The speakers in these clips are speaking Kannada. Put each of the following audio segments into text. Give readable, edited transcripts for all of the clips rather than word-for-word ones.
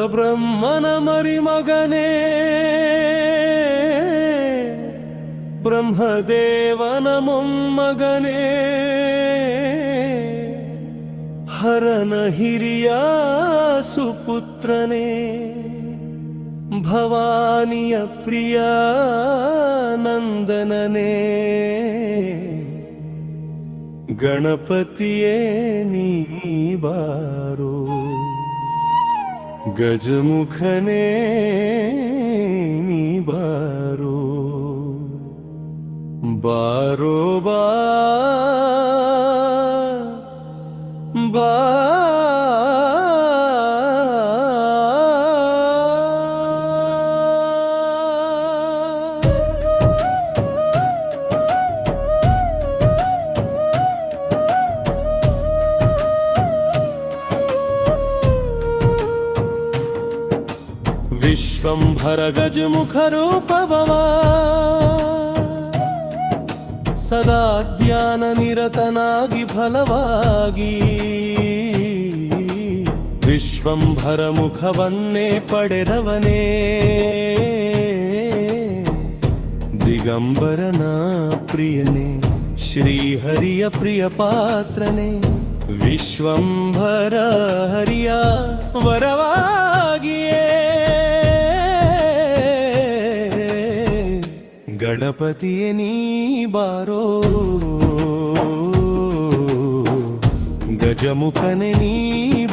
ಪರಬ್ರಹ್ಮನ ಮರಿಮಗನೇ, ಬ್ರಹ್ಮದೇವನ ಮೊಮ್ಮಗನೇ, ಹರನ ಹಿರಿಯ ಸುಪುತ್ರನೇ, ಭವಾನಿಯ ಪ್ರಿಯ ನಂದನನೇ, ಗಣಪತಿಯೇ ನೀ ಬಾರೋ, ಗಜಮುಖನೇ ನೀ ಬಾರೋ, ಬಾರೋ ಬಾ ಬಾ ವಿಶ್ವಂಭರ ಗಜಮುಖ ರೂಪಭವ, ಸದಾ ಧ್ಯಾನ ನಿರತನಾಗಿ ಫಲವಾಗಿ, ವಿಶ್ವಂಭರ ಮುಖವನ್ನೇ ಪಡೆದವನೇ, ದಿಗಂಬರನ ಪ್ರಿಯನೇ, ಶ್ರೀಹರಿಯ ಪ್ರಿಯ ಪಾತ್ರನೇ, ವಿಶ್ವಂಭರ ಹರಿಯ ವರವಾಗಿಯೇ ಗಣಪತಿಯೇ ನೀ ಬಾರೋ, ಗಜಮುಖನೇ ನೀ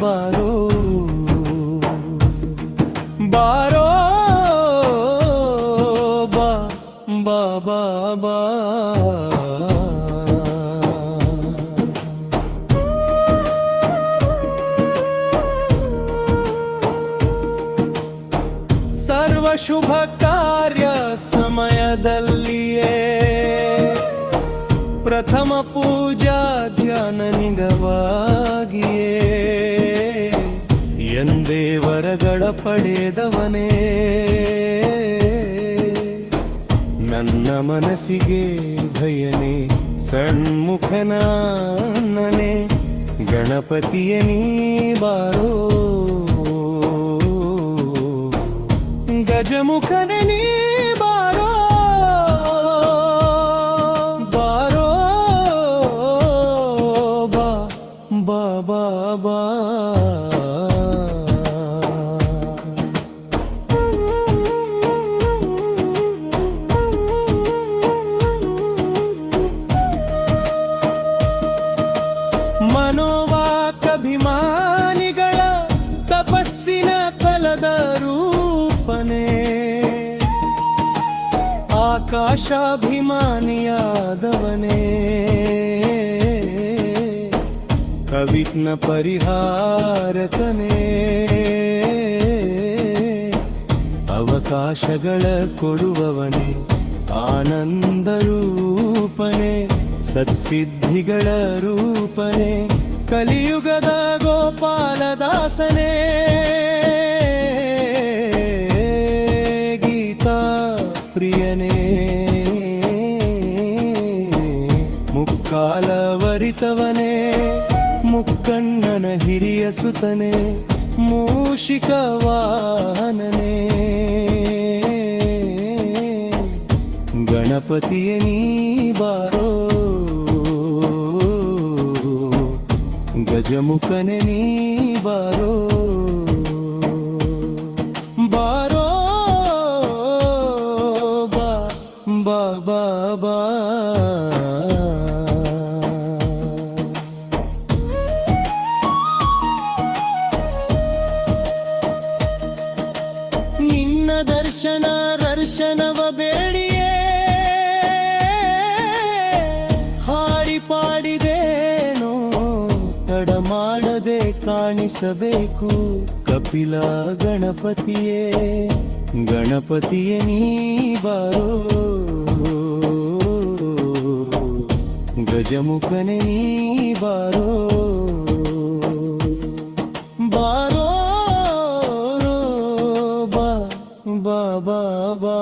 ಬಾರೋ, ಬಾರೋ ಬಾ ಬಾ ಬಾ ಬಾ. ಸರ್ವ ಶುಭ ಕಾರ್ಯ ಸಮಯದಲ್ಲಿಯೇ ಪ್ರಥಮ ಪೂಜಾ ಧ್ಯಾನ ನಿಗವಾಗಿಯೇ ಎಂದೇ ವರಗಳ ಪಡೆದವನೇ, ನನ್ನ ಮನಸ್ಸಿಗೆ ಭಯನೇ ಸಣ್ಮುಖನಾನನೇ, ಗಣಪತಿಯೇ ನೀ ಬಾರೋ, ಗಜಮುಖನೇ ನೀ ಬಾರೋ, ಬಾರೋ ಬಾ ಬಾ ಬಾ ಬಾ. ಮನೋವಾಕಭಿಮಾನಿಗಳ ತಪಸ್ಸಿನ ಫಲದ ರೂಪನೇ, ಆಕಾಶಾಭಿಮಾನಿಯಾದವನೇ, ಕವಿಘ್ನ ಪರಿಹಾರಕನೇ, ಅವಕಾಶಗಳ ಕೊಡುವವನೇ, ಆನಂದ ರೂಪನೇ, ಸತ್ಸಿದ್ಧಿಗಳ ರೂಪನೇ, ಕಲಿಯುಗದ ಗೋಪಾಲದಾಸನೇ, ಗೀತಾ ಪ್ರಿಯನೇ, ಮುಕ್ಕಾಲವರಿತವನೇ, ಮುಕ್ಕಣ್ಣನ ಹಿರಿಯ ಸುತನೇ, ಮೂಷಿಕ ವಾಹನನೇ, ಗಣಪತಿಯೇ ನೀ ಬಾರೋ, ಗಜಮುಖನೇ ನೀ ಬಾರೋ, ಬಾರೋ ಬಾ ಬಾ ಬಾ ಬಾ. ನಿನ್ನ ದರ್ಶನವ ಬೇಡಿಯೇ ಹಾಡಿ ಪಾಡಿದೇನೋ, ತಡ ಮಾಡದೆ ಕಾಣಿಸಬೇಕು ಕಪಿಲ ಗಣಪತಿಯೇ, ಗಣಪತಿಯೇ ನೀ ಬಾರೋ, ಗಜಮುಖನೇ ನೀ ಬಾರೋ, ಬಾರೋ ಬಾ ಬಾ ಬಾ ಬಾ.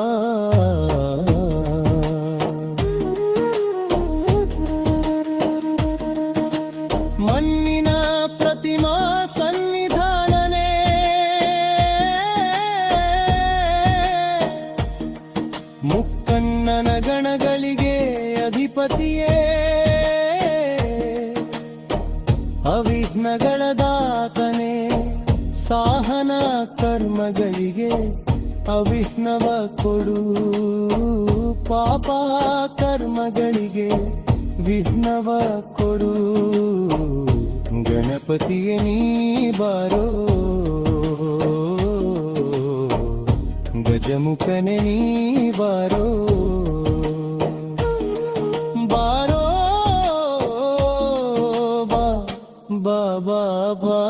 ಮಣ್ಣಿನ ಪ್ರತಿಮಾ ಸನ್ನಿಧಾನನೇ, ಮುಕ್ಕಣ್ಣನ ಗಣಗಳಿಗೆ ಅಧಿಪತಿಯೇ, ಅವಿಘ್ನಗಳ ದಾತನೇ, ಸಾಹನ ಕರ್ಮಗಳಿಗೆ ಅವಿಘ್ನವ ಕೊಡು, ಪಾಪ ಕರ್ಮಗಳಿಗೆ ವಿಘ್ನವ ಕೊಡು. ಗಣಪತಿಯೇ ನೀ ಬಾರೋ, ಗಜಮುಖನೇ ನೀ ಬಾರೋ, ಬಾರೋ ಬಾ ಬಾ ಬಾ ಬಾ.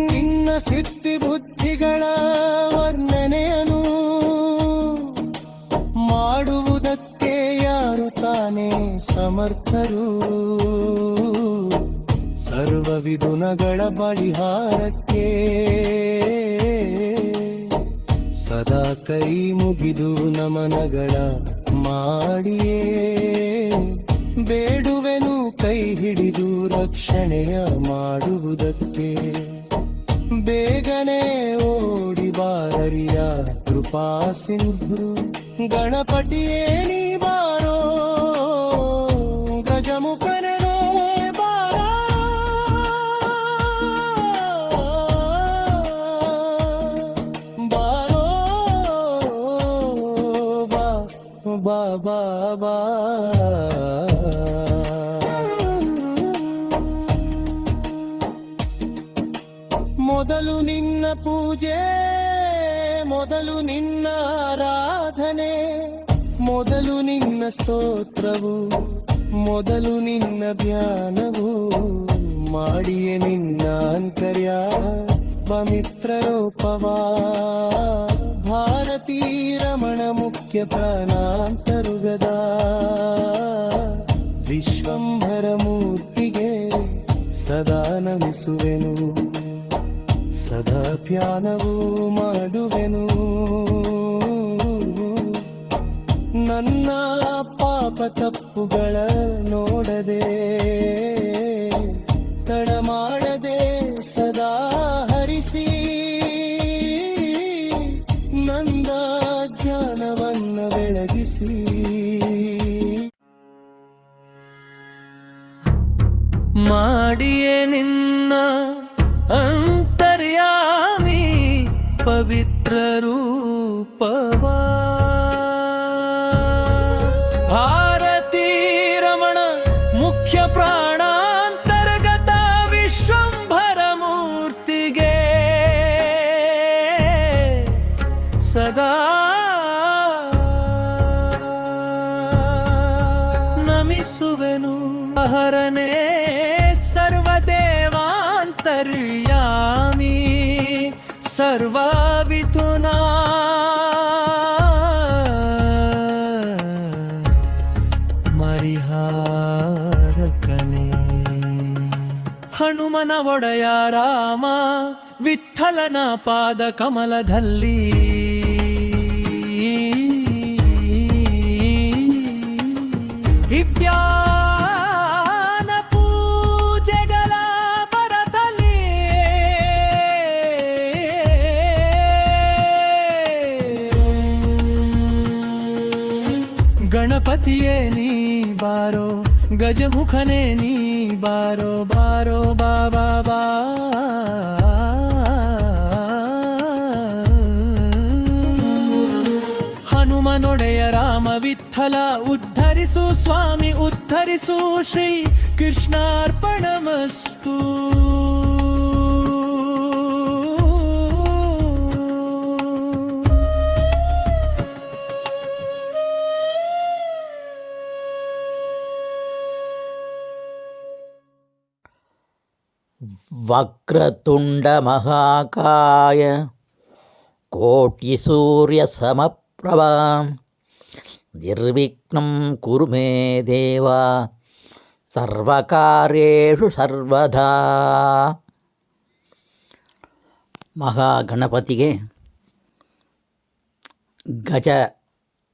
ನಿನ್ನ ಸಿದ್ಧಿ ಬುದ್ಧಿಗಳ ವರ್ಣನೆಯನು ಮಾಡುವುದಕ್ಕೆ ಯಾರು ತಾನೇ ಸಮರ್ಥರು, ಸರ್ವವಿಧುನಗಳ ಪರಿಹಾರಕ್ಕೆ ಸದಾ ಕೈ ಮುಗಿದು ನಮನಗಳ ಮಾಡಿಯೇ ಬೇಡುವೆನು ಕೈ ಹಿಡಿದು ರಕ್ಷಣೆಯ ಮಾಡುವುದಕ್ಕೆ. ಬೇಗನೆ ಓಡಿ ಬಾರರಿಯ ಕೃಪಾ ಸಿಂಧು, ಗಣಪತಿಯೇ ನೀ ಬಾರೋ, ಗಜಮುಖನೇ ಬಾರೋ, ಬಾರೋ ಬಾ ಬಾ ಬಾ ಬಾ. ಮೊದಲು ನಿನ್ನ ಪೂಜೆ, ಮೊದಲು ನಿನ್ನ ಆರಾಧನೆ, ಮೊದಲು ನಿನ್ನ ಸ್ತೋತ್ರವು, ಮೊದಲು ನಿನ್ನ ಧ್ಯಾನವು ಮಾಡಿಯೇ ನಿನ್ನ ಅಂತರ್ಯ ಪವಿತ್ರರೂಪವಾ. ಭಾರತೀ ರಮಣ ಮುಖ್ಯ ಪ್ರಾಣಾಂತರುಗದ ವಿಶ್ವಂಭರ ಮೂರ್ತಿಗೆ ಸದಾ ನಮಿಸುವೆನು, ಸದಾ ಧ್ಯಾನವೂ ಮಾಡುವೆನು. ನನ್ನ ಪಾಪ ತಪ್ಪುಗಳ ನೋಡದೆ ತಡ ಮಾಡದೆ ಸದಾ ಹರಿಸಿ ನಂದ ಜ್ಞಾನವನ್ನ ಬೆಳಗಿಸಿ. ಮಾಡಿಯೇ ನಿನ್ನ ಅಂತರ್ಯಾಮಿ ಪವಿತ್ರ ರೂಪವಾ. ಭಾರತೀ ರಮಣ ಮುಖ್ಯ ಪ್ರಾಣಾಂತರ್ಗತ ವಿಶ್ವಂಭರ ಮೂರ್ತಿಗೆ ಸದಾ ನಮಿಸುವೆನು. ಹರನೇ ಸರ್ವದೇವಾಂತರ್ಯಾಮಿ ಸರ್ವವಿಧುನಾ ಮರಿಹಾರಕನೇ. ಹನುಮನ ಒಡೆಯ ರಾಮ ವಿಠ್ಠಲನ ಪಾದ ಕಮಲದಲ್ಲಿ ಇಬ್ಯಾನ ಪೂಜೆಗಳ ಬರದಲ್ಲಿ ಗಣಪತಿಯೇ ನೀ ಬಾರೋ, ಗಜಮುಖನೇ ನೀ ಬಾರೋ, ಬಾರೋ ಬಾಬಾ ಬಾ. ಹನುಮನೊಡೆಯ ರಾಮ ವಿಠ್ಠಲ ಉದ್ಧರಿಸು ಸ್ವಾಮಿ ಉದ್ಧರಿಸು, ಶ್ರೀ ಕೃಷ್ಣಾರ್ಪಣಮಸ್ತು. ವಕ್ರತುಂಡ ಮಹಾಕಾಯ ಕೋಟಿ ಸೂರ್ಯ ಸಮಪ್ರಭಾ ನಿರ್ವಿಘ್ನಂ ಕುರು ಮೇ ದೇವ ಸರ್ವಕಾರ್ಯೇಷು ಸರ್ವದಾ. ಮಹಾಗಣಪತಿಗೆ ಗಜ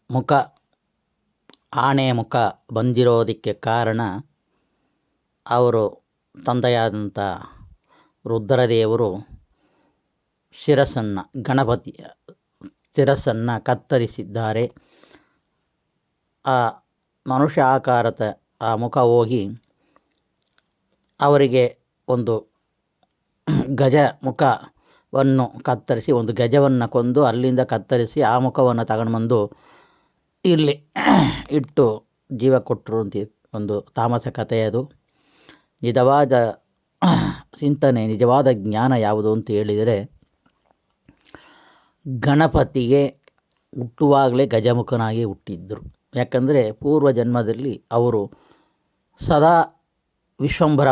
ಮುಖ ಆನೆ ಮುಖ ಬಂದಿರೋದಕ್ಕೆ ಕಾರಣ ಅವರು ತಂದೆಯಾದಂಥ ರುದ್ರದೇವರು ಶಿರಸ್ಸನ್ನು ಗಣಪತಿಯ ಶಿರಸ್ಸನ್ನು ಕತ್ತರಿಸಿದ್ದಾರೆ. ಆ ಮನುಷ್ಯ ಆಕಾರದ ಆ ಮುಖ ಹೋಗಿ ಅವರಿಗೆ ಒಂದು ಗಜ ಮುಖವನ್ನು ಕತ್ತರಿಸಿ ಒಂದು ಗಜವನ್ನು ಕೊಂದು ಅಲ್ಲಿಂದ ಕತ್ತರಿಸಿ ಆ ಮುಖವನ್ನು ತಗೊಂಡು ಬಂದು ಇಲ್ಲಿ ಇಟ್ಟು ಜೀವ ಕೊಟ್ಟರು ಅಂತ ಒಂದು ತಾಮಸ ಕಥೆಯದು. ನಿಜವಾದ ಚಿಂತನೆ, ನಿಜವಾದ ಜ್ಞಾನ ಯಾವುದು ಅಂತ ಹೇಳಿದರೆ, ಗಣಪತಿಗೆ ಹುಟ್ಟುವಾಗಲೇ ಗಜಮುಖನಾಗಿ ಹುಟ್ಟಿದ್ದರು. ಯಾಕಂದರೆ ಪೂರ್ವ ಜನ್ಮದಲ್ಲಿ ಅವರು ಸದಾ ವಿಶ್ವಂಭರ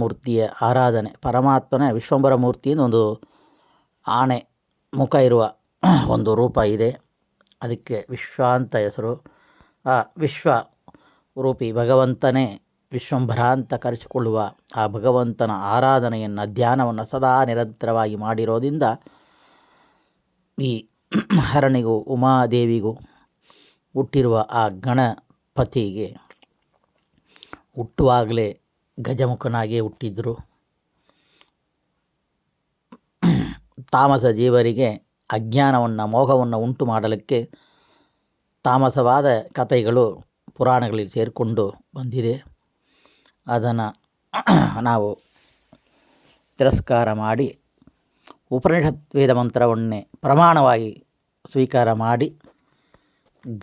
ಮೂರ್ತಿಯ ಆರಾಧನೆ, ಪರಮಾತ್ಮನ ವಿಶ್ವಂಭರ ಮೂರ್ತಿಯಿಂದ ಒಂದು ಆನೆ ಮುಖ ಇರುವ ಒಂದು ರೂಪ ಇದೆ. ಅದಕ್ಕೆ ವಿಶ್ವ ಅಂತ ಹೆಸರು. ಆ ವಿಶ್ವ ರೂಪಿ ಭಗವಂತನೇ ವಿಶ್ವಂಭರ ಅಂತ ಕರೆಸಿಕೊಳ್ಳುವ ಆ ಭಗವಂತನ ಆರಾಧನೆಯನ್ನು, ಧ್ಯಾನವನ್ನು ಸದಾ ನಿರಂತರವಾಗಿ ಮಾಡಿರೋದ್ರಿಂದ ಈ ಹರಣಿಗೂ ಉಮಾದೇವಿಗೂ ಹುಟ್ಟಿರುವ ಆ ಗಣಪತಿಗೆ ಹುಟ್ಟುವಾಗಲೇ ಗಜಮುಖನಾಗಿ ಹುಟ್ಟಿದ್ರು. ತಾಮಸ ಜೀವರಿಗೆ ಅಜ್ಞಾನವನ್ನು, ಮೋಹವನ್ನು ಉಂಟು ಮಾಡಲಿಕ್ಕೆ ತಾಮಸವಾದ ಕಥೆಗಳು ಪುರಾಣಗಳಲ್ಲಿ ಸೇರಿಕೊಂಡು ಬಂದಿದೆ. ಅದನ್ನು ನಾವು ತಿರಸ್ಕಾರ ಮಾಡಿ ಉಪನಿಷತ್ ವೇದ ಮಂತ್ರವನ್ನೇ ಪ್ರಮಾಣವಾಗಿ ಸ್ವೀಕಾರ ಮಾಡಿ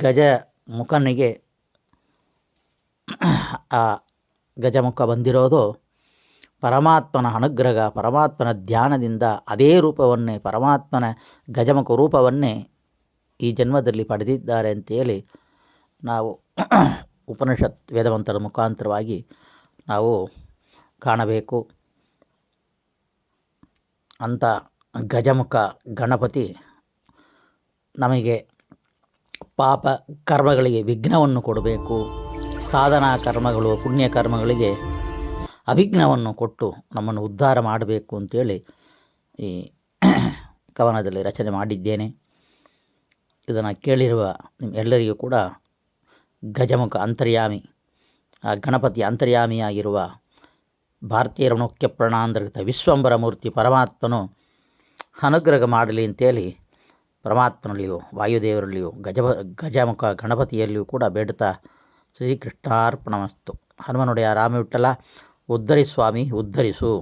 ಗಜಮುಖನಿಗೆ ಆ ಗಜಮುಖ ಬಂದಿರೋದು ಪರಮಾತ್ಮನ ಅನುಗ್ರಹ, ಪರಮಾತ್ಮನ ಧ್ಯಾನದಿಂದ ಅದೇ ರೂಪವನ್ನೇ, ಪರಮಾತ್ಮನ ಗಜಮುಖ ರೂಪವನ್ನೇ ಈ ಜನ್ಮದಲ್ಲಿ ಪಡೆದಿದ್ದಾರೆ ಅಂತೇಳಿ ನಾವು ಉಪನಿಷತ್ ವೇದಮಂತ್ರದ ಮುಖಾಂತರವಾಗಿ ನಾವು ಕಾಣಬೇಕು. ಅಂಥ ಗಜಮುಖ ಗಣಪತಿ ನಮಗೆ ಪಾಪ ಕರ್ಮಗಳಿಗೆ ವಿಘ್ನವನ್ನು ಕೊಡಬೇಕು, ಸಾಧನಾ ಕರ್ಮಗಳು, ಪುಣ್ಯ ಕರ್ಮಗಳಿಗೆ ಅವಿಘ್ನವನ್ನು ಕೊಟ್ಟು ನಮ್ಮನ್ನು ಉದ್ಧಾರ ಮಾಡಬೇಕು ಅಂತೇಳಿ ಈ ಕವನದಲ್ಲಿ ರಚನೆ ಮಾಡಿದ್ದೇನೆ. ಇದನ್ನು ಕೇಳಿರುವ ನಿಮ್ಮೆಲ್ಲರಿಗೂ ಕೂಡ ಗಜಮುಖ ಅಂತರ್ಯಾಮಿ, ಆ ಗಣಪತಿ ಅಂತರ್ಯಾಮಿಯಾಗಿರುವ ಭಾರತೀಯರ ಮುಖ್ಯ ಪ್ರಾಣಾಂತರ್ಗತ ವಿಶ್ವಂಬರ ಮೂರ್ತಿ ಪರಮಾತ್ಮನು ಅನುಗ್ರಹ ಮಾಡಲಿ ಅಂತೇಳಿ ಪರಮಾತ್ಮನಲ್ಲಿಯೂ ವಾಯುದೇವರಲ್ಲಿಯೂ ಗಜಮುಖ ಗಣಪತಿಯಲ್ಲಿಯೂ ಕೂಡ ಬೇಡುತ್ತಾ ಶ್ರೀಕೃಷ್ಣಾರ್ಪಣಮಸ್ತು. ಹನುಮನುಡೆಯ ರಾಮವಿಠಲ ಉದ್ಧರಿಸ್ವಾಮಿ, ಉದ್ಧರಿಸು.